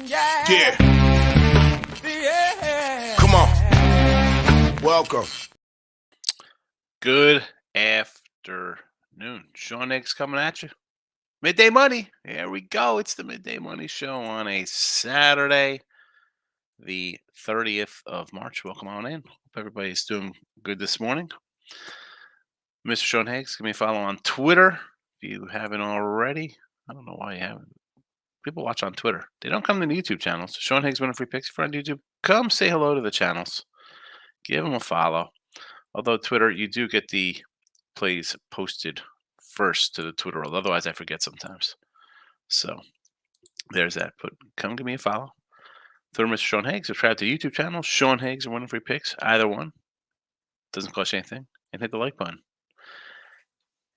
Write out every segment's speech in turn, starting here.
Yeah. Come on. Welcome. Good afternoon. Sean Higgs coming at you. Midday Money. Here we go. It's the Midday Money Show on a Saturday, the 30th of March. Welcome on in. Hope everybody's doing good this morning. Mr. Sean Higgs, give me a follow on Twitter if you haven't already. I don't know why you haven't. People watch on Twitter. They don't come to the YouTube channels. Sean Higgs, MLB Free Picks. If you're on YouTube, come say hello to the channels. Give them a follow. Although Twitter, you do get the plays posted first to the Twitter world. Otherwise, I forget sometimes. So there's that. But come give me a follow. Third, Mr. Sean Higgs. Subscribe to the YouTube channel, Sean Higgs or MLB Free Picks. Either one. Doesn't cost you anything. And hit the like button.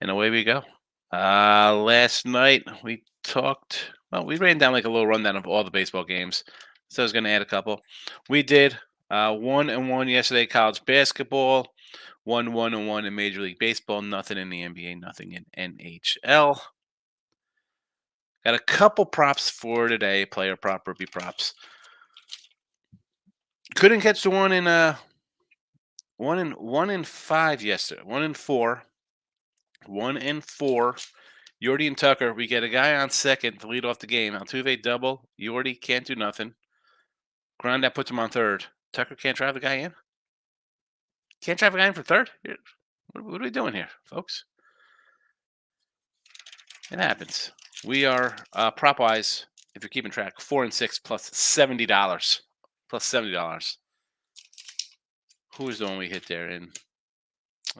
And away we go. Last night we talked. Well, we ran down like a little rundown of all the baseball games. So I was going to add a couple. We did 1-1 yesterday. College basketball. 1-1 in Major League Baseball. Nothing in the NBA. Nothing in NHL. Got a couple props for today. Player prop, rookie props. Couldn't catch the one in 1-5 yesterday. 1-4. 1-4. Yordi and Tucker. We get a guy on second to lead off the game. Altuve double. Yordi can't do nothing. Grandad puts him on third. Tucker can't drive the guy in. Can't drive a guy in for third. What are we doing here, folks? It happens. We are prop wise. If you're keeping track, 4-6 plus $70. Plus $70. Who was the one we hit there in?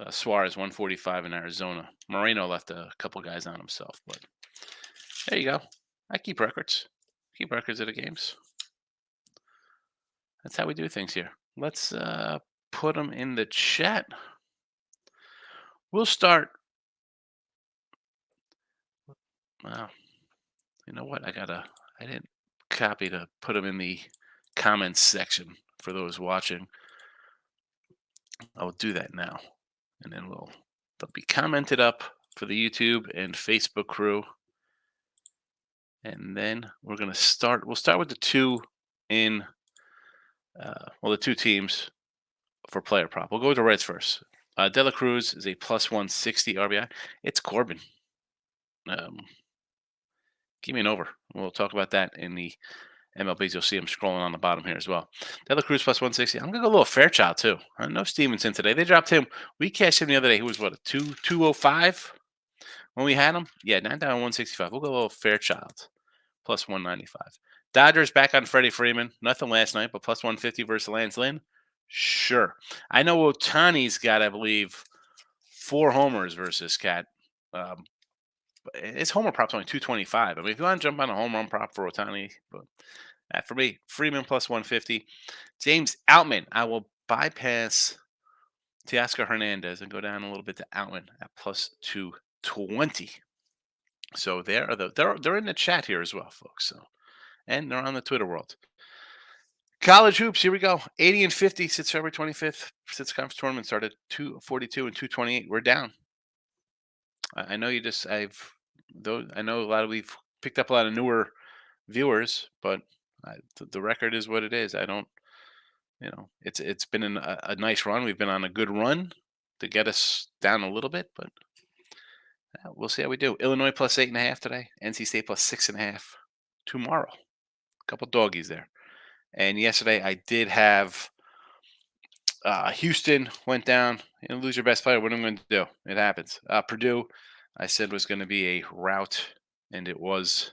Suarez, 145 in Arizona. Moreno left a couple guys on himself, but there you go. I keep records. Keep records of the games. That's how we do things here. Let's put them in the chat. We'll start. Wow. You know what? I didn't copy to put them in the comments section for those watching. I'll do that now. And then they'll be commented up for the YouTube and Facebook crew. And then we're going to start. We'll start with the two in, the two teams for player prop. We'll go with the Reds first. De La Cruz is a plus 160 RBI. It's Corbin. Give me an over. We'll talk about that in the MLBs. You'll see him scrolling on the bottom here as well. De La Cruz plus 160. I'm going to go a little Fairchild, too. I know Stevenson today. They dropped him. We cashed him the other day. He was, what, a 205 when we had him? Yeah, 9 down 165. We'll go a little Fairchild plus 195. Dodgers back on Freddie Freeman. Nothing last night, but plus 150 versus Lance Lynn. Sure. I know Ohtani's got, I believe, 4 homers versus Cat. His homer prop's only 225. I mean, if you want to jump on a home run prop for Ohtani, but for me, Freeman plus 150. James Outman, I will bypass Teoscar Hernandez and go down a little bit to Outman at plus 220. So they're in the chat here as well, folks. So, and they're on the Twitter world. College hoops, here we go. 80 and 50 since February 25th. Since conference tournament started, 242 and 228. We're down. I know I know we've picked up a lot of newer viewers, but the record is what it is. I don't, it's been a nice run. We've been on a good run to get us down a little bit, but we'll see how we do. Illinois plus 8.5 today. NC State plus 6.5 tomorrow. A couple doggies there. And yesterday I did have Houston went down. Lose your best player. What am I going to do? It happens. Purdue, I said was going to be a rout, and it was.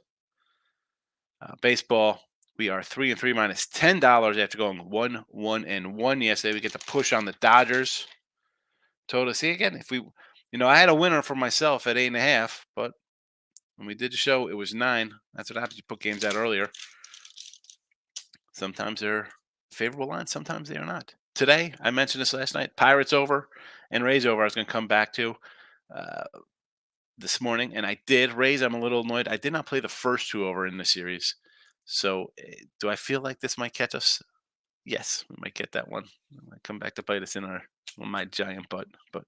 Baseball, we are 3-3 minus $10 after going 1-1 yesterday. We get to push on the Dodgers. Total. See again, if we, I had a winner for myself at 8.5, but when we did the show, it was 9. That's what happens. You put games out earlier. Sometimes they're favorable lines. Sometimes they are not. Today, I mentioned this last night. Pirates over and Rays over. I was going to come back to this morning, and I did. Rays, I'm a little annoyed. I did not play the first 2 over in the series. So do I feel like this might catch us? Yes, we might get that one. It might come back to bite us in my giant butt. But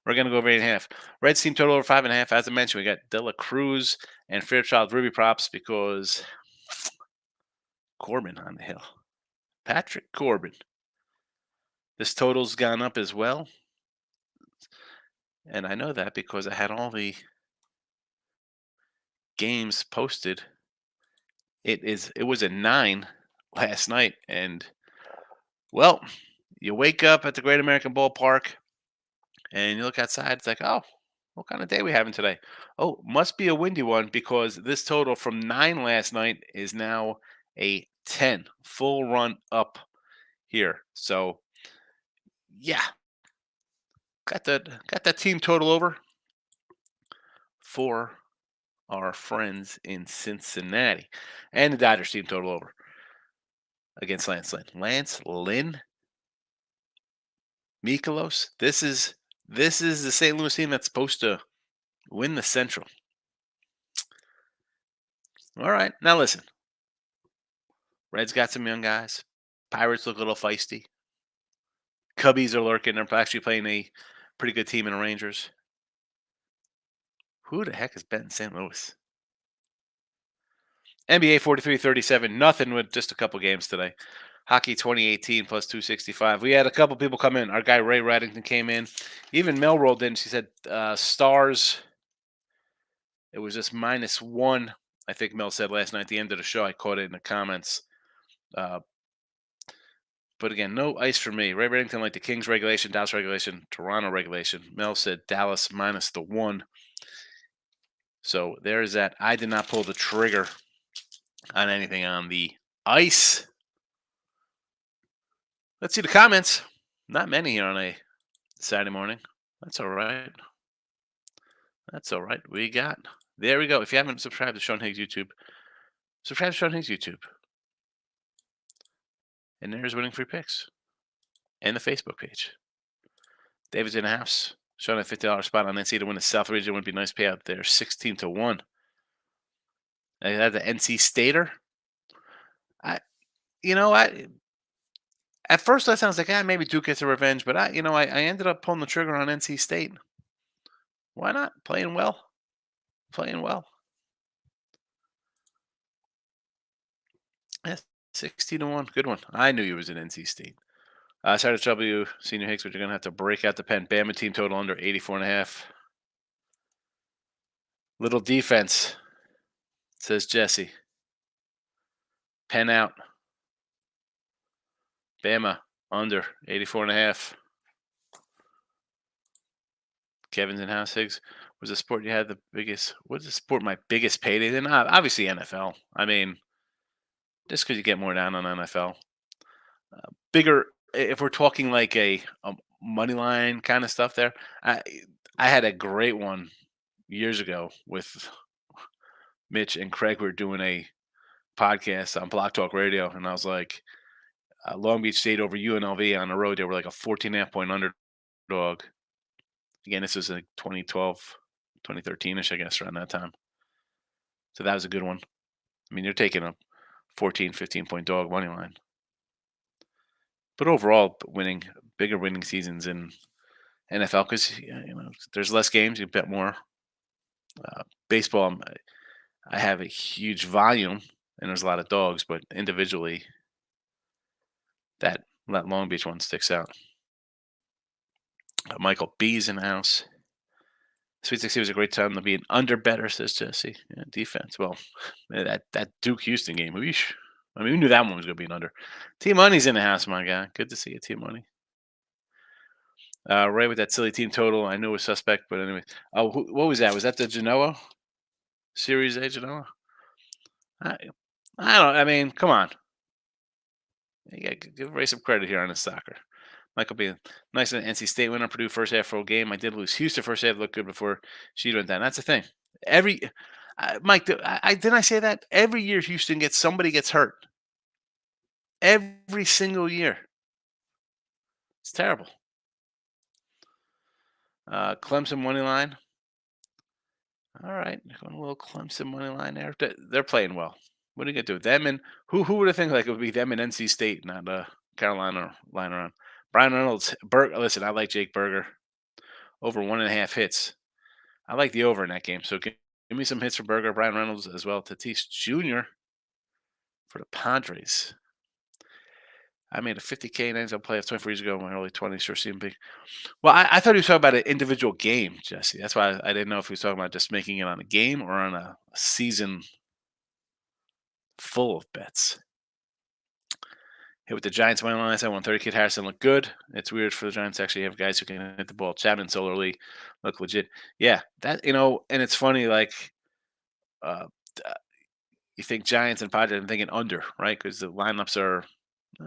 we're going to go over 8.5. Reds team total over 5.5. As I mentioned, we got De La Cruz and Fairchild Ruby props because Corbin on the hill. Patrick Corbin. This total's gone up as well. And I know that because I had all the games posted. It was a 9 last night. And, well, you wake up at the Great American Ballpark and you look outside. It's like, oh, what kind of day we having today? Oh, must be a windy one because this total from 9 last night is now a 10. Full run up here. So, yeah, got that team total over for our friends in Cincinnati. And the Dodgers team total over against Lance Lynn. Lance Lynn, Mikolos. This is the St. Louis team that's supposed to win the Central. All right, now listen. Reds got some young guys. Pirates look a little feisty. Cubbies are lurking. They're actually playing a pretty good team in the Rangers. Who the heck is betting St. Louis? NBA 43-37, nothing with just a couple games today. Hockey 2018 plus 265. We had a couple people come in. Our guy Ray Reddington came in. Even Mel rolled in. She said Stars. It was just -1. I think Mel said last night at the end of the show. I caught it in the comments. But again, no ice for me. Ray Reddington like the Kings regulation, Dallas regulation, Toronto regulation. Mel said Dallas -1. So there's that. I did not pull the trigger on anything on the ice. Let's see the comments. Not many here on a Saturday morning. That's all right. That's all right. There we go. If you haven't subscribed to Sean Higgs YouTube, subscribe to Sean Higgs YouTube. And there's winning free picks. And the Facebook page. David's in the house. Showing a $50 spot on NC to win the South region would be a nice payout there. 16-1. I had the NC Stater. At first that sounds like maybe Duke gets a revenge, but I ended up pulling the trigger on NC State. Why not? Playing well. Yes, 16-1. Good one. I knew you was in NC State. Sorry to trouble you, Senior Hicks, but you're going to have to break out the pen. Bama team total under 84.5. Little defense, says Jesse. Pen out. Bama under 84.5. Kevin's in house. Higgs, was the sport you had the biggest? What's the sport my biggest payday in? Obviously NFL. I mean, just because you get more down on NFL. Bigger, if we're talking like a money line kind of stuff there. I had a great one years ago with Mitch and Craig. We were doing a podcast on Block Talk Radio, and I was like, Long Beach State over UNLV on the road. They were like a 14.5 point underdog. Again, this was like 2012, 2013-ish, I guess, around that time. So that was a good one. I mean, you're taking a 14, 15 point dog money line. But overall, bigger winning seasons in NFL because there's less games, you bet more. Baseball, I have a huge volume and there's a lot of dogs, but individually, that Long Beach one sticks out. Michael B's in the house. Sweet 16 was a great time to be an under better, says Jesse. Yeah, defense. Well, that Duke Houston game. Whoosh. I mean, we knew that one was going to be an under. Team Money's in the house, my guy. Good to see you, Team Money. Ray with that silly team total. I knew it was suspect, but anyway. Oh, what was that? Was that the Genoa? Series A Genoa? I don't. I mean, come on. You got to give Ray some credit here on his soccer. Michael B. Nice NC State win on Purdue first half full game. I did lose. Houston first half looked good before she went down. That's the thing. Mike, didn't I say that? Every year Houston somebody gets hurt. Every single year. It's terrible. Clemson money line. All right, going a little Clemson money line there. They're playing well. What are you gonna do? Them and who would have think like it would be them and NC State, not Carolina lying around. Brian Reynolds, listen, I like Jake Berger. Over 1.5 hits. I like the over in that game. So give me some hits for Berger, Brian Reynolds as well. Tatis Jr. for the Padres. I made a 50K in NHL playoffs 24 years ago in my early 20s. Sure seemed big. Well, I thought he was talking about an individual game, Jesse. That's why I didn't know if he was talking about just making it on a game or on a season full of bets. Hit with the Giants money line. I won 30. Kid Harrison looked good. It's weird for the Giants to actually have guys who can hit the ball. Chapman similarly look legit. Yeah, that and it's funny. Like, uh, you think Giants and Padres. I'm thinking under, right? Because the lineups are.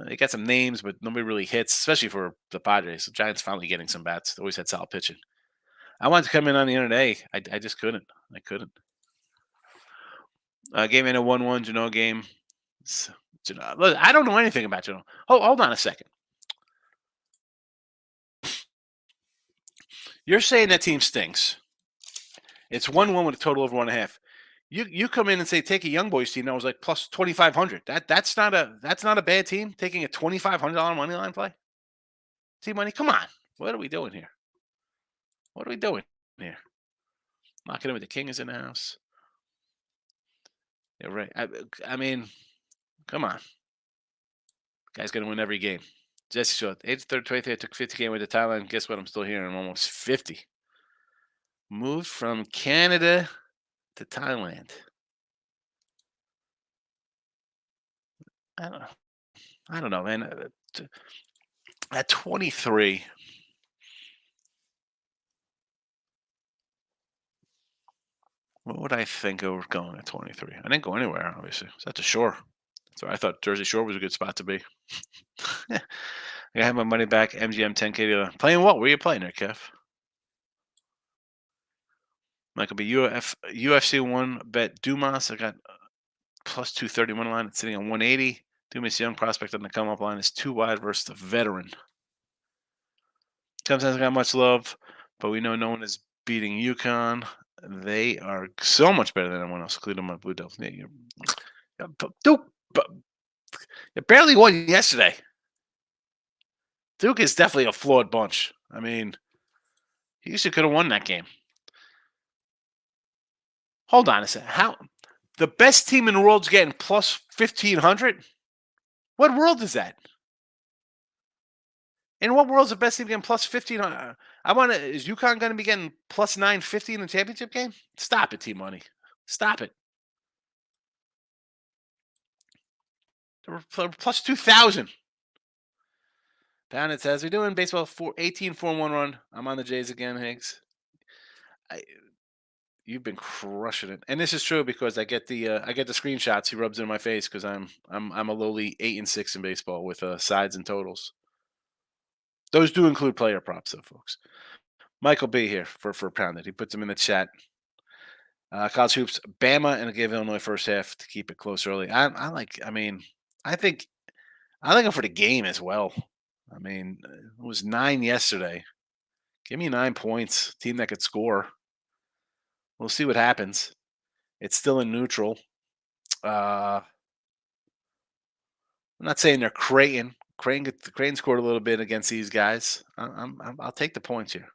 They got some names, but nobody really hits, especially for the Padres. The Giants finally getting some bats. They always had solid pitching. I wanted to come in on the end of the day. I just couldn't. I couldn't. Game in a 1-1 Genoa game. Look, I don't know anything about Genoa. Hold on a second. You're saying that team stinks. It's 1-1 with a total of 1.5. You come in and say take a young boys team that was like plus 2,500. That's not a bad team taking a $2,500 money line play. Team money, come on. What are we doing here? What are we doing here? Knocking in with the king is in the house. Yeah, right. I mean, come on. Guy's gonna win every game. Jesse Short, 8th, 23. I took 50K with the Thailand. Guess what? I'm still here. I'm almost 50. Moved from Canada to Thailand. I don't know, man. At 23, what would I think of going at 23? I didn't go anywhere, obviously. It's at the shore. So I thought Jersey Shore was a good spot to be. I have my money back. MGM 10K. Playing what? Where are you playing there, Kev? Might be UFC 1 bet Dumas. I got plus 231 line. It's sitting on 180. Dumas young prospect on the come up line is too wide versus the veteran. Clemson hasn't got much love, but we know no one is beating UConn. They are so much better than everyone else, including my Blue Devils. Duke barely won yesterday. Duke is definitely a flawed bunch. I mean, he usually could have won that game. Hold on a second. How the best team in the world is getting plus 1,500? What world is that? In what world is the best team getting plus 1,500? Is UConn going to be getting plus 950 in the championship game? Stop it, Team Money. Stop it. They're plus 2,000. Pound says, we're doing baseball 18-4-1 run. I'm on the Jays again, Higgs. You've been crushing it, and this is true because I get the screenshots. He rubs it in my face because I'm a lowly 8-6 in baseball with sides and totals. Those do include player props, though, folks. Michael B here for Pounded. He puts them in the chat. College hoops, Bama, and I gave Illinois first half to keep it close early. I think I'm for the game as well. I mean, it was 9 yesterday. Give me 9 points. Team that could score. We'll see what happens. It's still in neutral. I'm not saying they're Creighton. Creighton scored a little bit against these guys. I'll take the points here.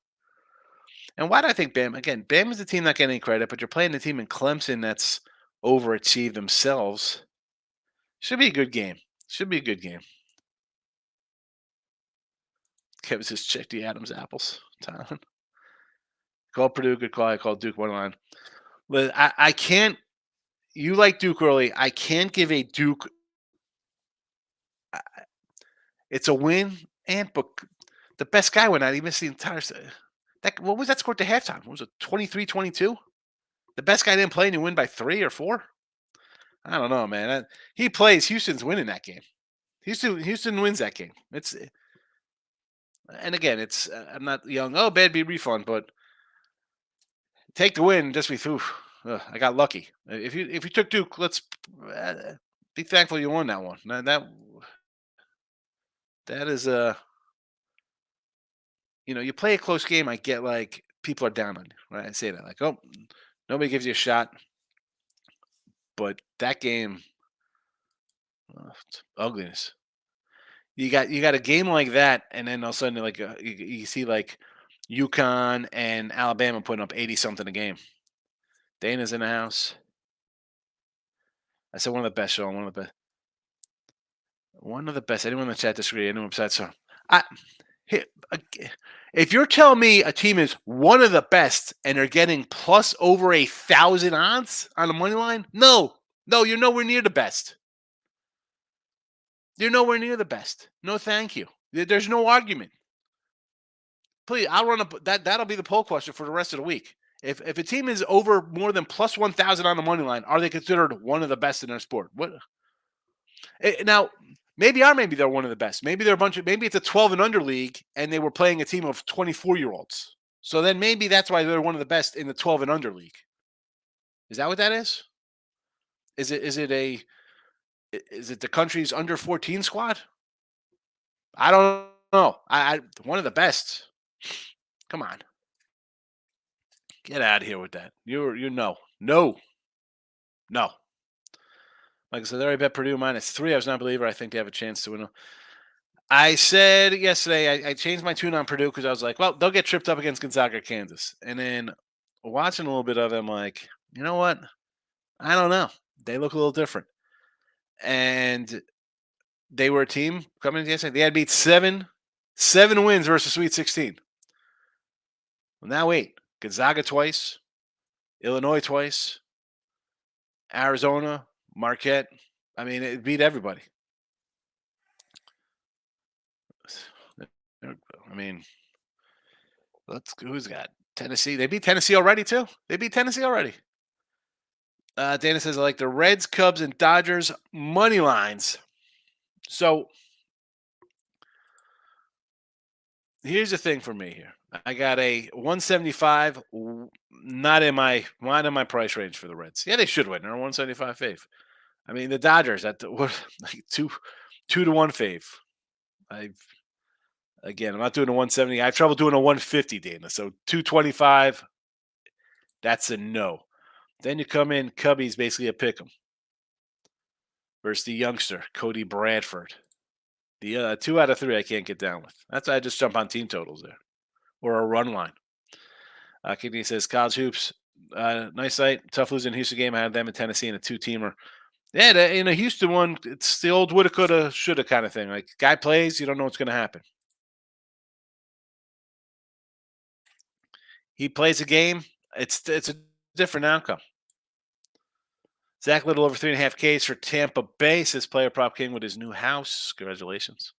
And why do I think Bama? Again, Bama's the team not getting any credit, but you're playing the team in Clemson that's overachieved themselves. Should be a good game. Should be a good game. Kevin says, check the Adams apples. Tyler. Call Purdue, good call. I called Duke one line. But I can't. You like Duke early. I can't give a Duke. It's a win, but the best guy went out. He missed the entire. What was that score at the halftime? What was it 23-22? The best guy didn't play and you win by 3 or 4? I don't know, man. He plays. Houston's winning that game. Houston wins that game. And again, it's I'm not young. Oh, bad beat refund, but take the win. Just be through. I got lucky. If you took Duke, let's be thankful you won that one. That is you play a close game. I get like people are down on you, right? I say that like, oh, nobody gives you a shot. But that game, it's ugliness. You got a game like that, and then all of a sudden, like you see like UConn and Alabama putting up 80 something a game. Dana's in the house. I said one of the best show, one of the best. One of the best. Anyone in the chat disagree? Anyone besides so? I, Hi- if you're telling me a team is one of the best and they're getting plus over 1,000 odds on the money line, no, you're nowhere near the best. You're nowhere near the best. No, thank you. There's no argument. Please, I'll run up that'll be the poll question for the rest of the week. If a team is over more than plus 1,000 on the money line, are they considered one of the best in their sport? What now? Maybe they're one of the best. Maybe they're maybe it's a 12 and under league and they were playing a team of 24-year-olds. So then maybe that's why they're one of the best in the 12 and under league. Is that what that is? Is it the country's under 14 squad? I don't know. I one of the best. Come on. Get out of here with that. You know. No. Like I said, they already bet Purdue -3. I was not a believer. I think they have a chance to win. I said yesterday I changed my tune on Purdue because I was like, well, they'll get tripped up against Gonzaga or Kansas. And then watching a little bit of them, like, you know what? I don't know. They look a little different. And they were a team coming into yesterday. They had beat seven wins versus Sweet 16. Well, now wait. Gonzaga twice, Illinois twice, Arizona, Marquette. I mean, it beat everybody. I mean, who's got Tennessee? They beat Tennessee already too. Dana says I like the Reds, Cubs, and Dodgers money lines. So here's the thing for me here. I got a 175, not in my price range for the Reds. Yeah, they should win. They're a 175 fave. I mean, the Dodgers at like 2-1 fave. I'm not doing a 170. I have trouble doing a 150, Dana. So 225, that's a no. Then you come in, Cubby's basically a pick 'em versus the youngster, Cody Bradford. The 2 out of 3 I can't get down with. That's why I just jump on team totals there or a run line. Kidney says college hoops. Nice site. Tough losing Houston game. I had them in Tennessee in a 2-teamer. Yeah, in a Houston one, it's the old woulda, coulda, shoulda kind of thing. Like, guy plays, you don't know what's going to happen. He plays a game, it's a different outcome. Zach Little over 3.5 Ks for Tampa Bay, says Player Prop King with his new house. Congratulations.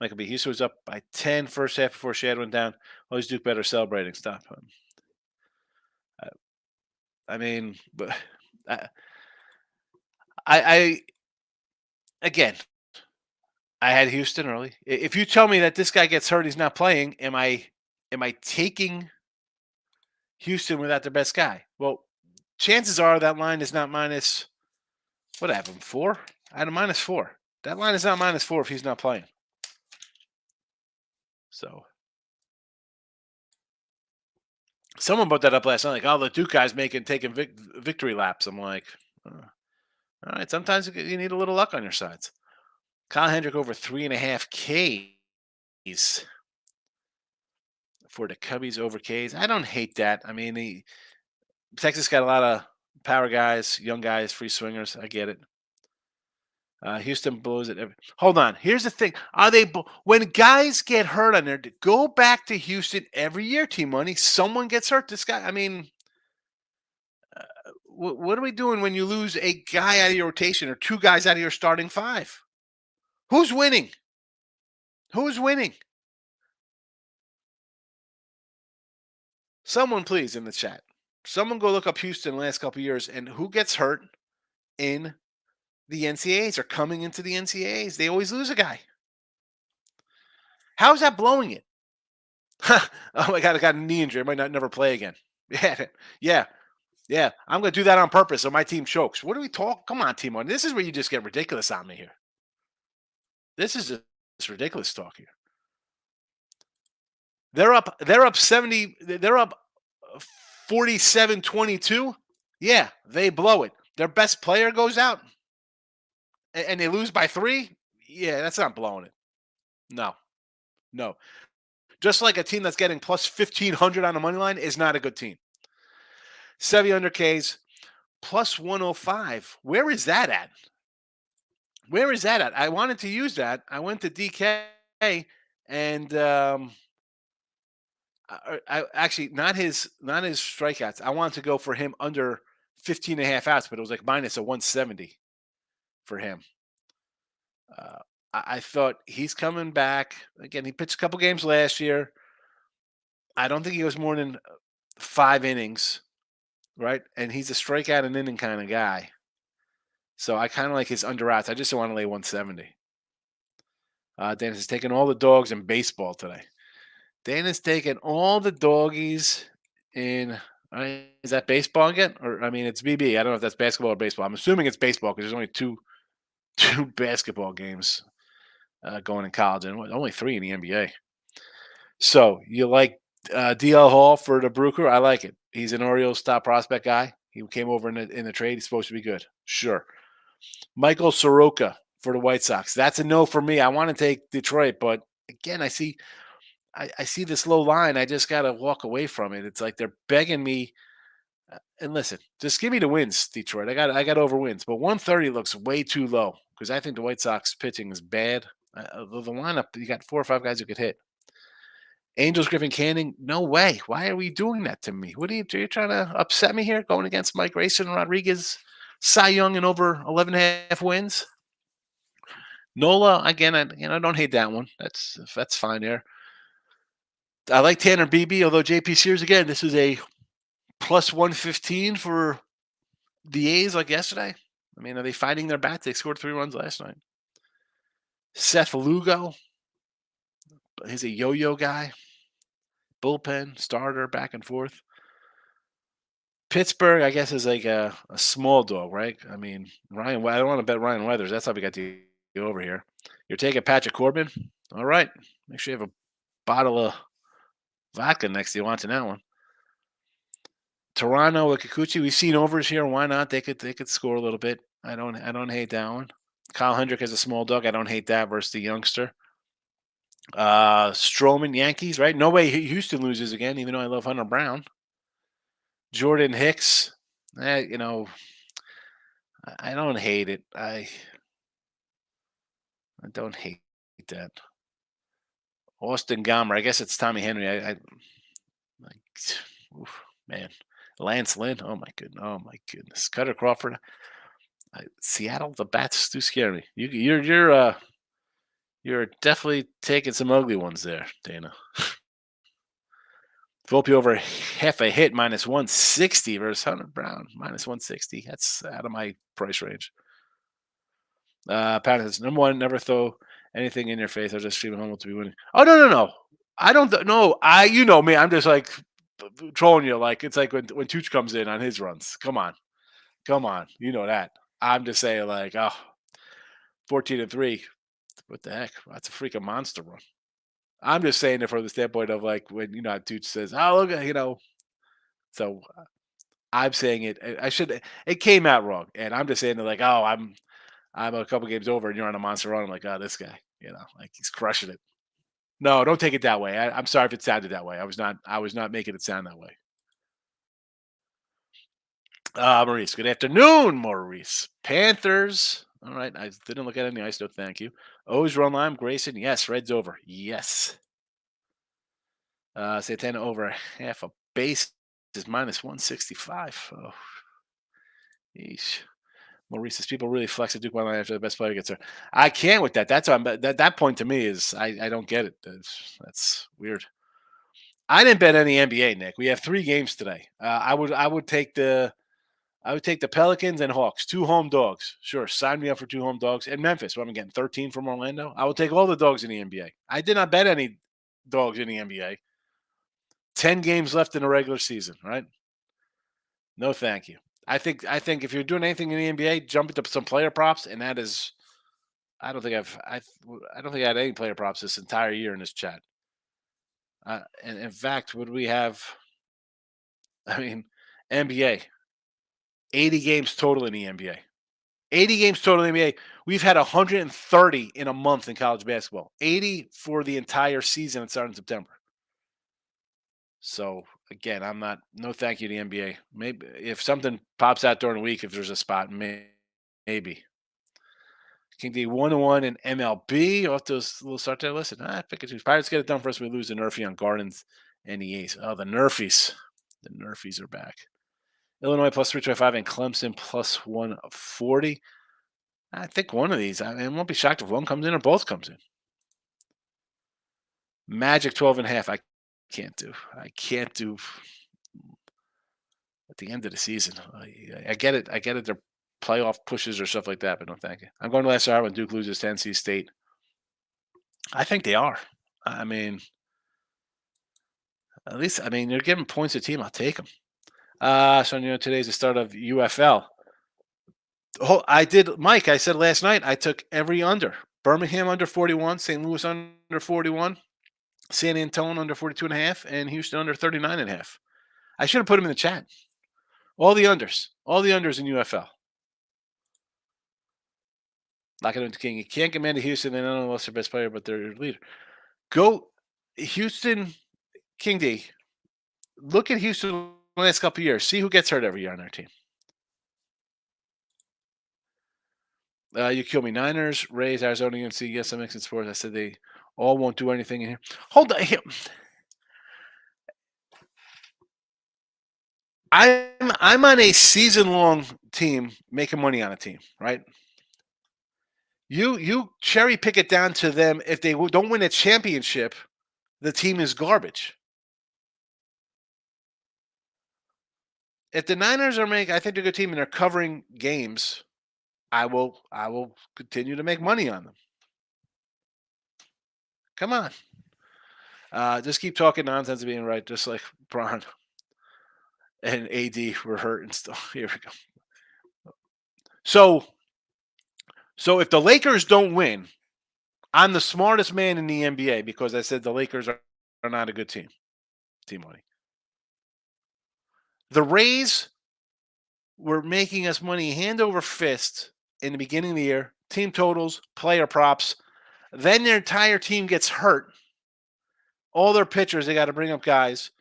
Michael B. Houston was up by 10 first half before Shad went down. Always Duke better celebrating. Stop. I mean, but I again, I had Houston early. If you tell me that this guy gets hurt, he's not playing, am I taking Houston without their best guy? Well, chances are that line is not minus. What happened? 4? I had a -4. That line is not -4 if he's not playing. So someone brought that up last night. Like, oh, the Duke guys taking victory laps. I'm like, all right. Sometimes you need a little luck on your sides. Kyle Hendrick over 3.5 Ks for the Cubbies over Ks. I don't hate that. I mean, Texas got a lot of power guys, young guys, free swingers. I get it. Houston blows it. Hold on. Here's the thing. When guys get hurt on there, go back to Houston every year, Team Money. Someone gets hurt. This guy, I mean, what are we doing when you lose a guy out of your rotation or 2 guys out of your starting 5? Who's winning? Someone please in the chat. Someone go look up Houston the last couple of years and who gets hurt in the NCAAs or coming into the NCAAs. They always lose a guy. How's that blowing it? Oh my God, I got a knee injury. I might not never play again. Yeah. I'm going to do that on purpose so my team chokes. What do we talk? Come on, Team Money. This is where you just get ridiculous on me here. This is just ridiculous talk here. They're up 70. They're up 47-22. Yeah, they blow it. Their best player goes out and they lose by 3. Yeah, that's not blowing it. No. Just like a team that's getting plus 1,500 on the money line is not a good team. 700 Ks plus 105. Where is that at? Where is that at? I wanted to use that. I went to DK and I actually not his strikeouts. I wanted to go for him under 15 and a half outs, but it was like minus a 170 for him. Uh, I thought he's coming back. Again, he pitched a couple games last year. I don't think he goes more than 5 innings, right? And he's a strikeout an inning kind of guy. So I kind of like his under outs. I just don't want to lay 170. Dennis is taking all the dogs in baseball today. Dana's taking all the doggies in. Is that baseball again? Or I mean, it's BB. I don't know if that's basketball or baseball. I'm assuming it's baseball because there's only two basketball games going in college and only three in the NBA. So you like DL Hall for the Brooker? I like it. He's an Orioles top prospect guy. He came over in the trade. He's supposed to be good. Sure. Michael Soroka for the White Sox. That's a no for me. I want to take Detroit, but again, I see this low line. I just got to walk away from it. It's like they're begging me. And listen, just give me the wins, Detroit. I got over wins, but 130 looks way too low because I think the White Sox pitching is bad. The lineup, you got 4 or 5 guys who could hit. Angels, Griffin Canning, no way. Why are we doing that to me? What are you trying to upset me here? Going against Mike Grayson, Rodriguez, Cy Young, and over 11 and a half wins. Nola, again, I don't hate that one. That's fine there. I like Tanner Beebe, although JP Sears, again, this is a plus 115 for the A's like yesterday. I mean, are they fighting their bats? They scored 3 runs last night. Seth Lugo, he's a yo-yo guy. Bullpen, starter, back and forth. Pittsburgh, I guess, is like a small dog, right? I mean, I don't want to bet Ryan Weathers. That's how we got to go over here. You're taking Patrick Corbin? All right. Make sure you have a bottle of vodka next to you watching that one. Toronto with Kikuchi, we've seen overs here. Why not? They could score a little bit. I don't hate that one. Kyle Hendrick is a small dog. I don't hate that versus the youngster. Stroman, Yankees, right? No way Houston loses again, even though I love Hunter Brown. Jordan Hicks, I don't hate it. I don't hate that. Austin Gomber, I guess it's Tommy Henry. I like, oof, man. Lance Lynn, oh my goodness. Cutter Crawford, Seattle, the bats do scare me. You're definitely taking some ugly ones there, Dana. Volpe over half a hit, minus 160 versus Hunter Brown, minus 160. That's out of my price range. Pat says, number one, never throw anything in your face. I just feeling humble to be winning. Oh, no. I don't know. You know me. I'm just like trolling you. Like, it's like when Tooch comes in on his runs. Come on. You know that. I'm just saying, like, 14-3. What the heck? That's a freaking monster run. I'm just saying it from the standpoint of like when Tooch says, "Oh, look, So I'm saying it. I should. It came out wrong, and I'm just saying it like, "Oh, I'm a couple games over, and you're on a monster run." I'm like, "Oh, this guy, like he's crushing it." No, don't take it that way. I'm sorry if it sounded that way. I was not. I was not making it sound that way. Maurice, good afternoon, Maurice. Panthers. All right, I didn't look at any ice note. Thank you. O's run line. Grayson. Yes. Reds over. Yes. Santana over half a base is minus 165. Oh, yeesh. Maurice says people really flex a Duke one line after the best player gets there. I can't with that. That's that point to me is I don't get it. That's weird. I didn't bet any NBA, Nick. We have 3 games today. I would take the Pelicans and Hawks, 2 home dogs. Sure, sign me up for 2 home dogs. And Memphis, what am I getting? 13 from Orlando. I will take all the dogs in the NBA. I did not bet any dogs in the NBA. 10 games left in the regular season, right? No, thank you. I think if you're doing anything in the NBA, jump into some player props, and that is, I don't think I had any player props this entire year in this chat. And in fact, would we have? I mean, NBA, 80 games total in the NBA. 80 games total in the NBA. We've had 130 in a month in college basketball. 80 for the entire season that started in September. So again, I'm not. No, thank you to the NBA. Maybe if something pops out during the week, if there's a spot, maybe. King D 1-1 in MLB. Off to a little start there. Listen, pick and choose. Pirates get it done for us. We lose the Nerfy on Gardens and the A's. Oh, the Nerfies. The Nerfies are back. Illinois plus 325 and Clemson plus 140. I think one of these. I mean, I won't be shocked if one comes in or both comes in. Magic 12.5. I can't do. I can't do at the end of the season. I get it. I get it. They're playoff pushes or stuff like that, but no thank you. I'm going to last hour when Duke loses to NC State. I think they are. I mean, at least, I mean, you're giving points to team. I'll take them. So, today's the start of UFL. Oh, I did, Mike. I said last night I took every under. Birmingham under 41, St. Louis under 41, San Antonio under 42.5, and Houston under 39.5. I should have put them in the chat. All the unders in UFL. Lock it into King. You can't command to Houston. They don't know what's their best player, but they're leader. Go Houston, King D. Look at Houston the last couple of years. See who gets hurt every year on their team. You kill me. Niners, Rays, Arizona, UNC. Yes, I'm mixing sports. I said they all won't do anything in here. Hold on. I'm on a season-long team making money on a team, right? You cherry pick it down to them. If they don't win a championship, the team is garbage. If the Niners are I think they're a good team and they're covering games, I will continue to make money on them. Come on. Just keep talking nonsense being right, just like Braun and AD were hurt and stuff. Here we go. So if the Lakers don't win, I'm the smartest man in the NBA because I said the Lakers are not a good team. Team money. The Rays were making us money hand over fist in the beginning of the year. Team totals, player props. Then their entire team gets hurt. All their pitchers, they got to bring up guys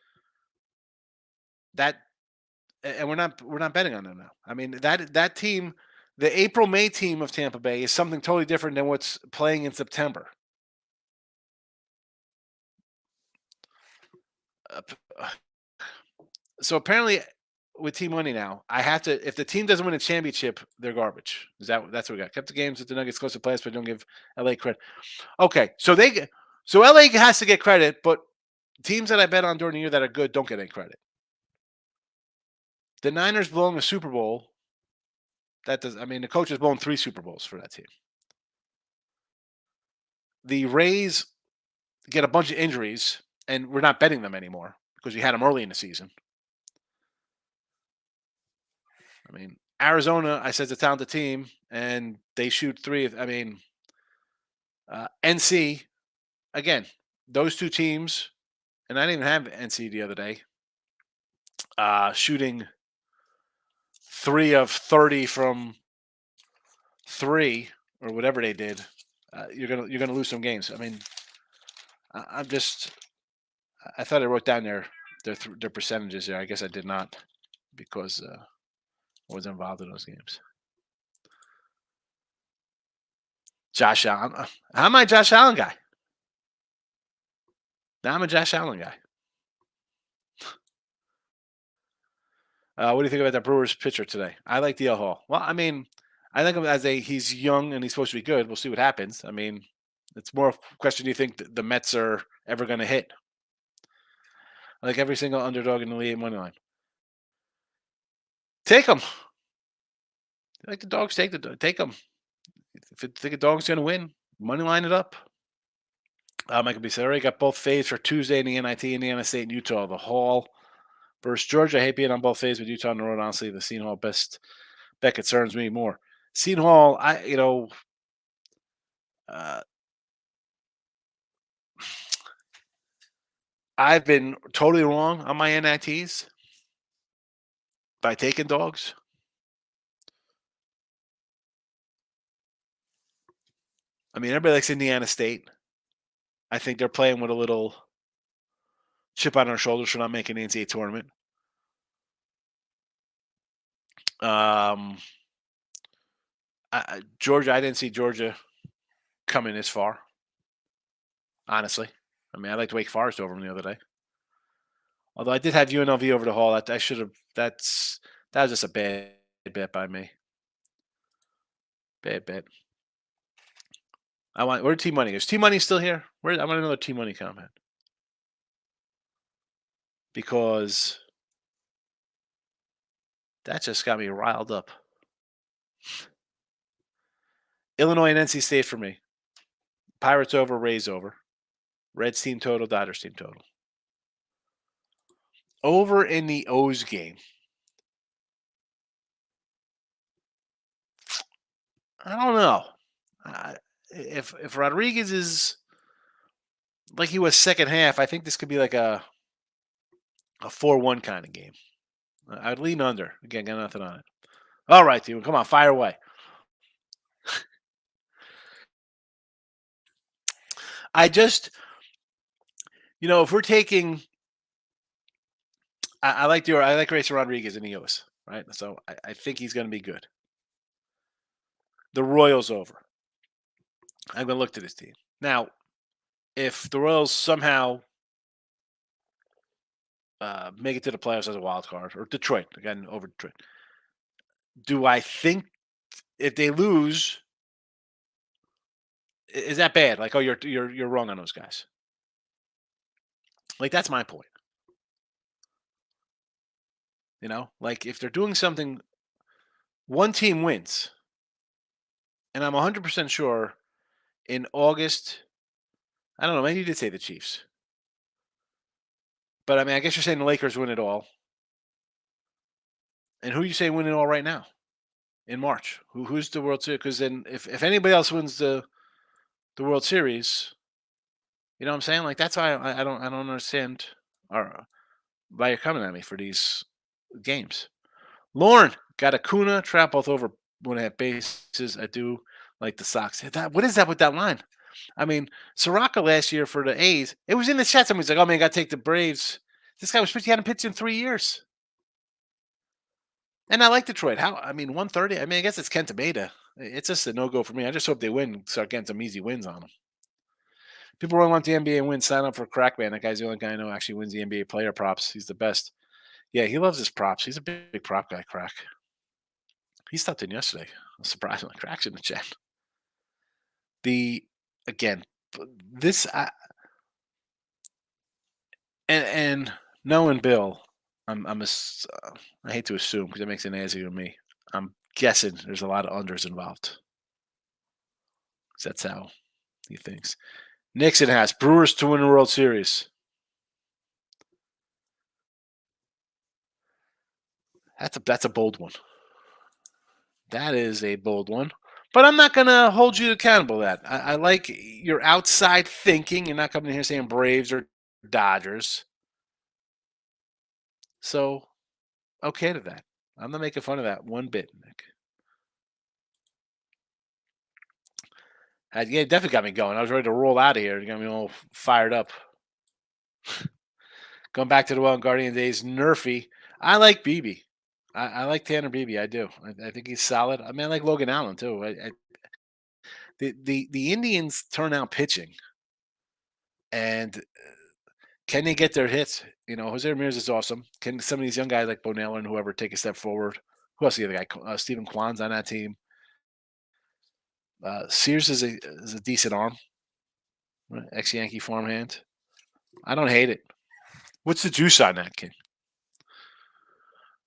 and we're not betting on them now. I mean, that team, the April-May team of Tampa Bay is something totally different than what's playing in September. So apparently with team money now, I have to, if the team doesn't win a championship, they're garbage. That's what we got. Kept the games with the Nuggets close to playoffs, but don't give LA credit. Okay, so LA has to get credit, but teams that I bet on during the year that are good don't get any credit. The Niners blowing a Super Bowl, the coach has blown 3 Super Bowls for that team. The Rays get a bunch of injuries, and we're not betting them anymore because we had them early in the season. I mean, Arizona, I said it's a talented team, and they shoot 3. NC, again, those 2 teams, and I didn't even have NC the other day, shooting 3 of 30 from 3 or whatever they did. You're gonna lose some games. I mean, I thought I wrote down their percentages there. I guess I did not because I wasn't involved in those games. Josh Allen. How am I a Josh Allen guy? Now I'm a Josh Allen guy. What do you think about that Brewers pitcher today? I like DL Hall. Well, I mean, I think him as he's young and he's supposed to be good. We'll see what happens. I mean, it's more a question. Do you think the Mets are ever going to hit? I like every single underdog in the league money line. Take them. Like the dogs, take them. If you think a dog's going to win, money line it up. Michael B. said, already got both fades for Tuesday in the NIT, Indiana State, and Utah. The Hall versus Georgia. I hate being on both fades with Utah on the road. Honestly, the Seton Hall bet concerns me more. Seton Hall, I've been totally wrong on my NITs by taking dogs. I mean, everybody likes Indiana State. I think they're playing with a little chip on their shoulders for not making the NCAA tournament. Georgia, I didn't see Georgia coming this far. Honestly, I mean, I liked Wake Forest over them the other day. Although I did have UNLV over the Hall. I should have. That was just a bad bet by me. Bad bet. Where T Money is. T Money still here? I want another T Money comment because that just got me riled up. Illinois and NC State for me. Pirates over, Rays over. Reds team total, Dodgers team total. Over in the O's game. I don't know. If Rodriguez is like he was second half, I think this could be like a 4-1 kind of game. I'd lean under. Again, got nothing on it. All right, dude. Come on, fire away. I just, if we're taking, I like Grayson Rodriguez in the O's, right? So I think he's going to be good. The Royals over. I'm going to look to this team now. If the Royals somehow make it to the playoffs as a wild card, or Detroit again over Detroit, do I think if they lose, is that bad? Like, oh, you're wrong on those guys. Like, that's my point. Like if they're doing something, one team wins, and I'm 100% sure in August. I don't know. Maybe you did say the Chiefs, but I mean, I guess you're saying the Lakers win it all. And who you say win it all right now in March? Who's the World Series? Because then if anybody else wins the World Series, you know what I'm saying? Like that's why I don't understand why you're coming at me for these games. Lauren got Acuna, trap both over 1.5 bases. I do like the Sox. What is that with that line? I mean, Soraka last year for the A's, it was in the chat. Somebody's like, "Oh man, got to take the Braves." This guy was supposed to hadn't pitched in 3 years. And I like Detroit. 130. I mean, I guess it's Kenta Maeda. It's just a no-go for me. I just hope they win, start getting some easy wins on them. People really want the NBA and win. Sign up for Crackman. That guy's the only guy I know actually wins the NBA player props. He's the best. Yeah, he loves his props. He's a big prop guy, Crack. He stopped in yesterday. Surprisingly, Crack's in the chat. Again, this and knowing Bill, I hate to assume because it makes an ass of me. I'm guessing there's a lot of unders involved. That's how he thinks. Nixon has Brewers to win the World Series. That's a bold one. That is a bold one. But I'm not going to hold you accountable to that. I like your outside thinking. You're not coming in here saying Braves or Dodgers. So, okay to that. I'm not making fun of that one bit, Nick. Yeah, it definitely got me going. I was ready to roll out of here. It got me all fired up. Going back to the Wild Guardian days, Nerfy. I like BB. I like Tanner Beebe. I do. I think he's solid. I mean, I like Logan Allen too. The Indians turn out pitching, and can they get their hits? Jose Ramirez is awesome. Can some of these young guys like Bonella and whoever take a step forward? Who else? The other guy, Stephen Kwan's on that team. Sears is a decent arm, ex-Yankee farmhand. I don't hate it. What's the juice on that kid?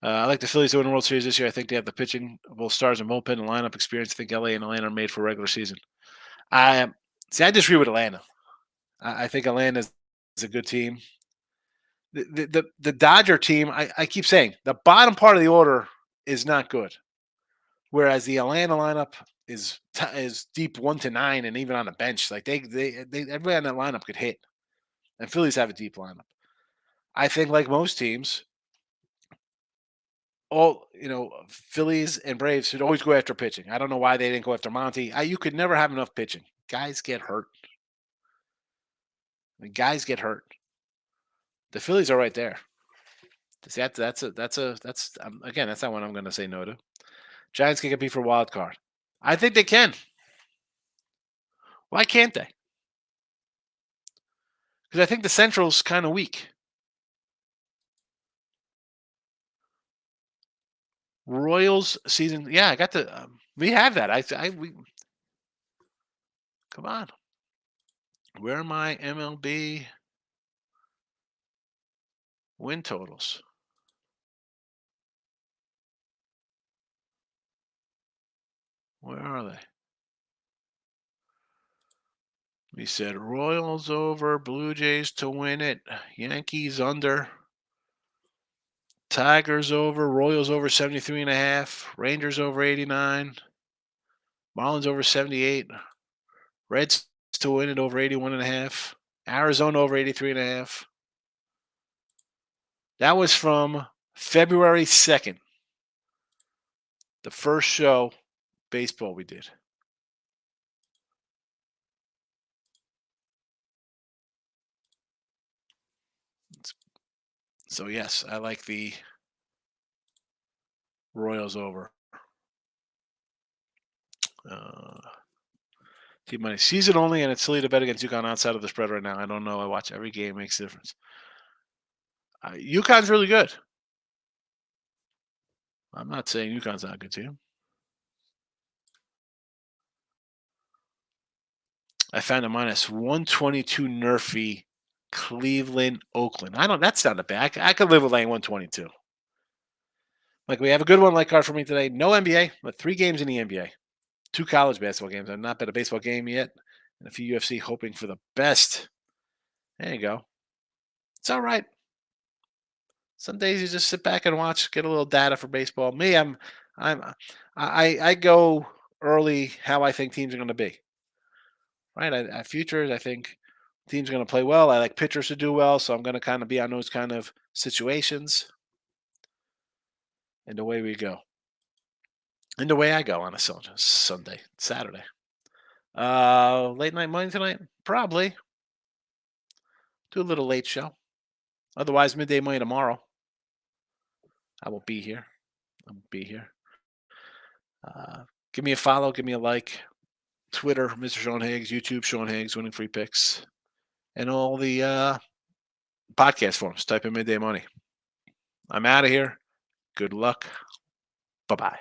I like the Phillies to win the World Series this year. I think they have the pitching, both stars and bullpen, and lineup experience. I think LA and Atlanta are made for regular season. I disagree with Atlanta. I think Atlanta is a good team. The Dodger team, I keep saying, the bottom part of the order is not good, whereas the Atlanta lineup is deep 1 to 9, and even on the bench, like they everybody on that lineup could hit, and Phillies have a deep lineup. I think, like most teams, Phillies and Braves should always go after pitching. I don't know why they didn't go after Monty. You could never have enough pitching. Guys get hurt. Guys get hurt. The Phillies are right there. That's again, that's not what I'm going to say no to. Giants can compete for wild card. I think they can. Why can't they? Because I think the Central's kind of weak. Royals season. Yeah, I got the. We have that. We come on. Where are my MLB win totals? Where are they? We said Royals over, Blue Jays to win it, Yankees under, Tigers over, Royals over 73.5, Rangers over 89, Marlins over 78, Reds to win it over 81.5, Arizona over 83.5. That was from February 2nd, the first show baseball we did. So yes, I like the Royals over. Team money season only, and it's silly to bet against UConn outside of the spread right now. I don't know. I watch every game; makes a difference. UConn's really good. I'm not saying UConn's not a good team. I found a minus 122 nerfy Cleveland, Oakland. I don't. That's not a bad. I could live with laying 122. Like we have a good one like card for me today. No NBA, but 3 games in the NBA. 2 college basketball games. I've not bet a baseball game yet, and a few UFC hoping for the best. There you go. It's all right. Some days you just sit back and watch, get a little data for baseball. Me, I go early how I think teams are going to be. Right, I futures. I think teams are going to play well. I like pitchers to do well, so I'm going to kind of be on those kind of situations. And away we go. And away I go on a Sunday, Saturday. Late night money tonight? Probably. Do a little late show. Otherwise, midday money tomorrow. I will be here. I will be here. Give me a follow. Give me a like. Twitter, Mr. Sean Higgs. YouTube, Sean Higgs, Winning Free Picks. And all the podcast forums. Type in Midday Money. I'm out of here. Good luck. Bye-bye.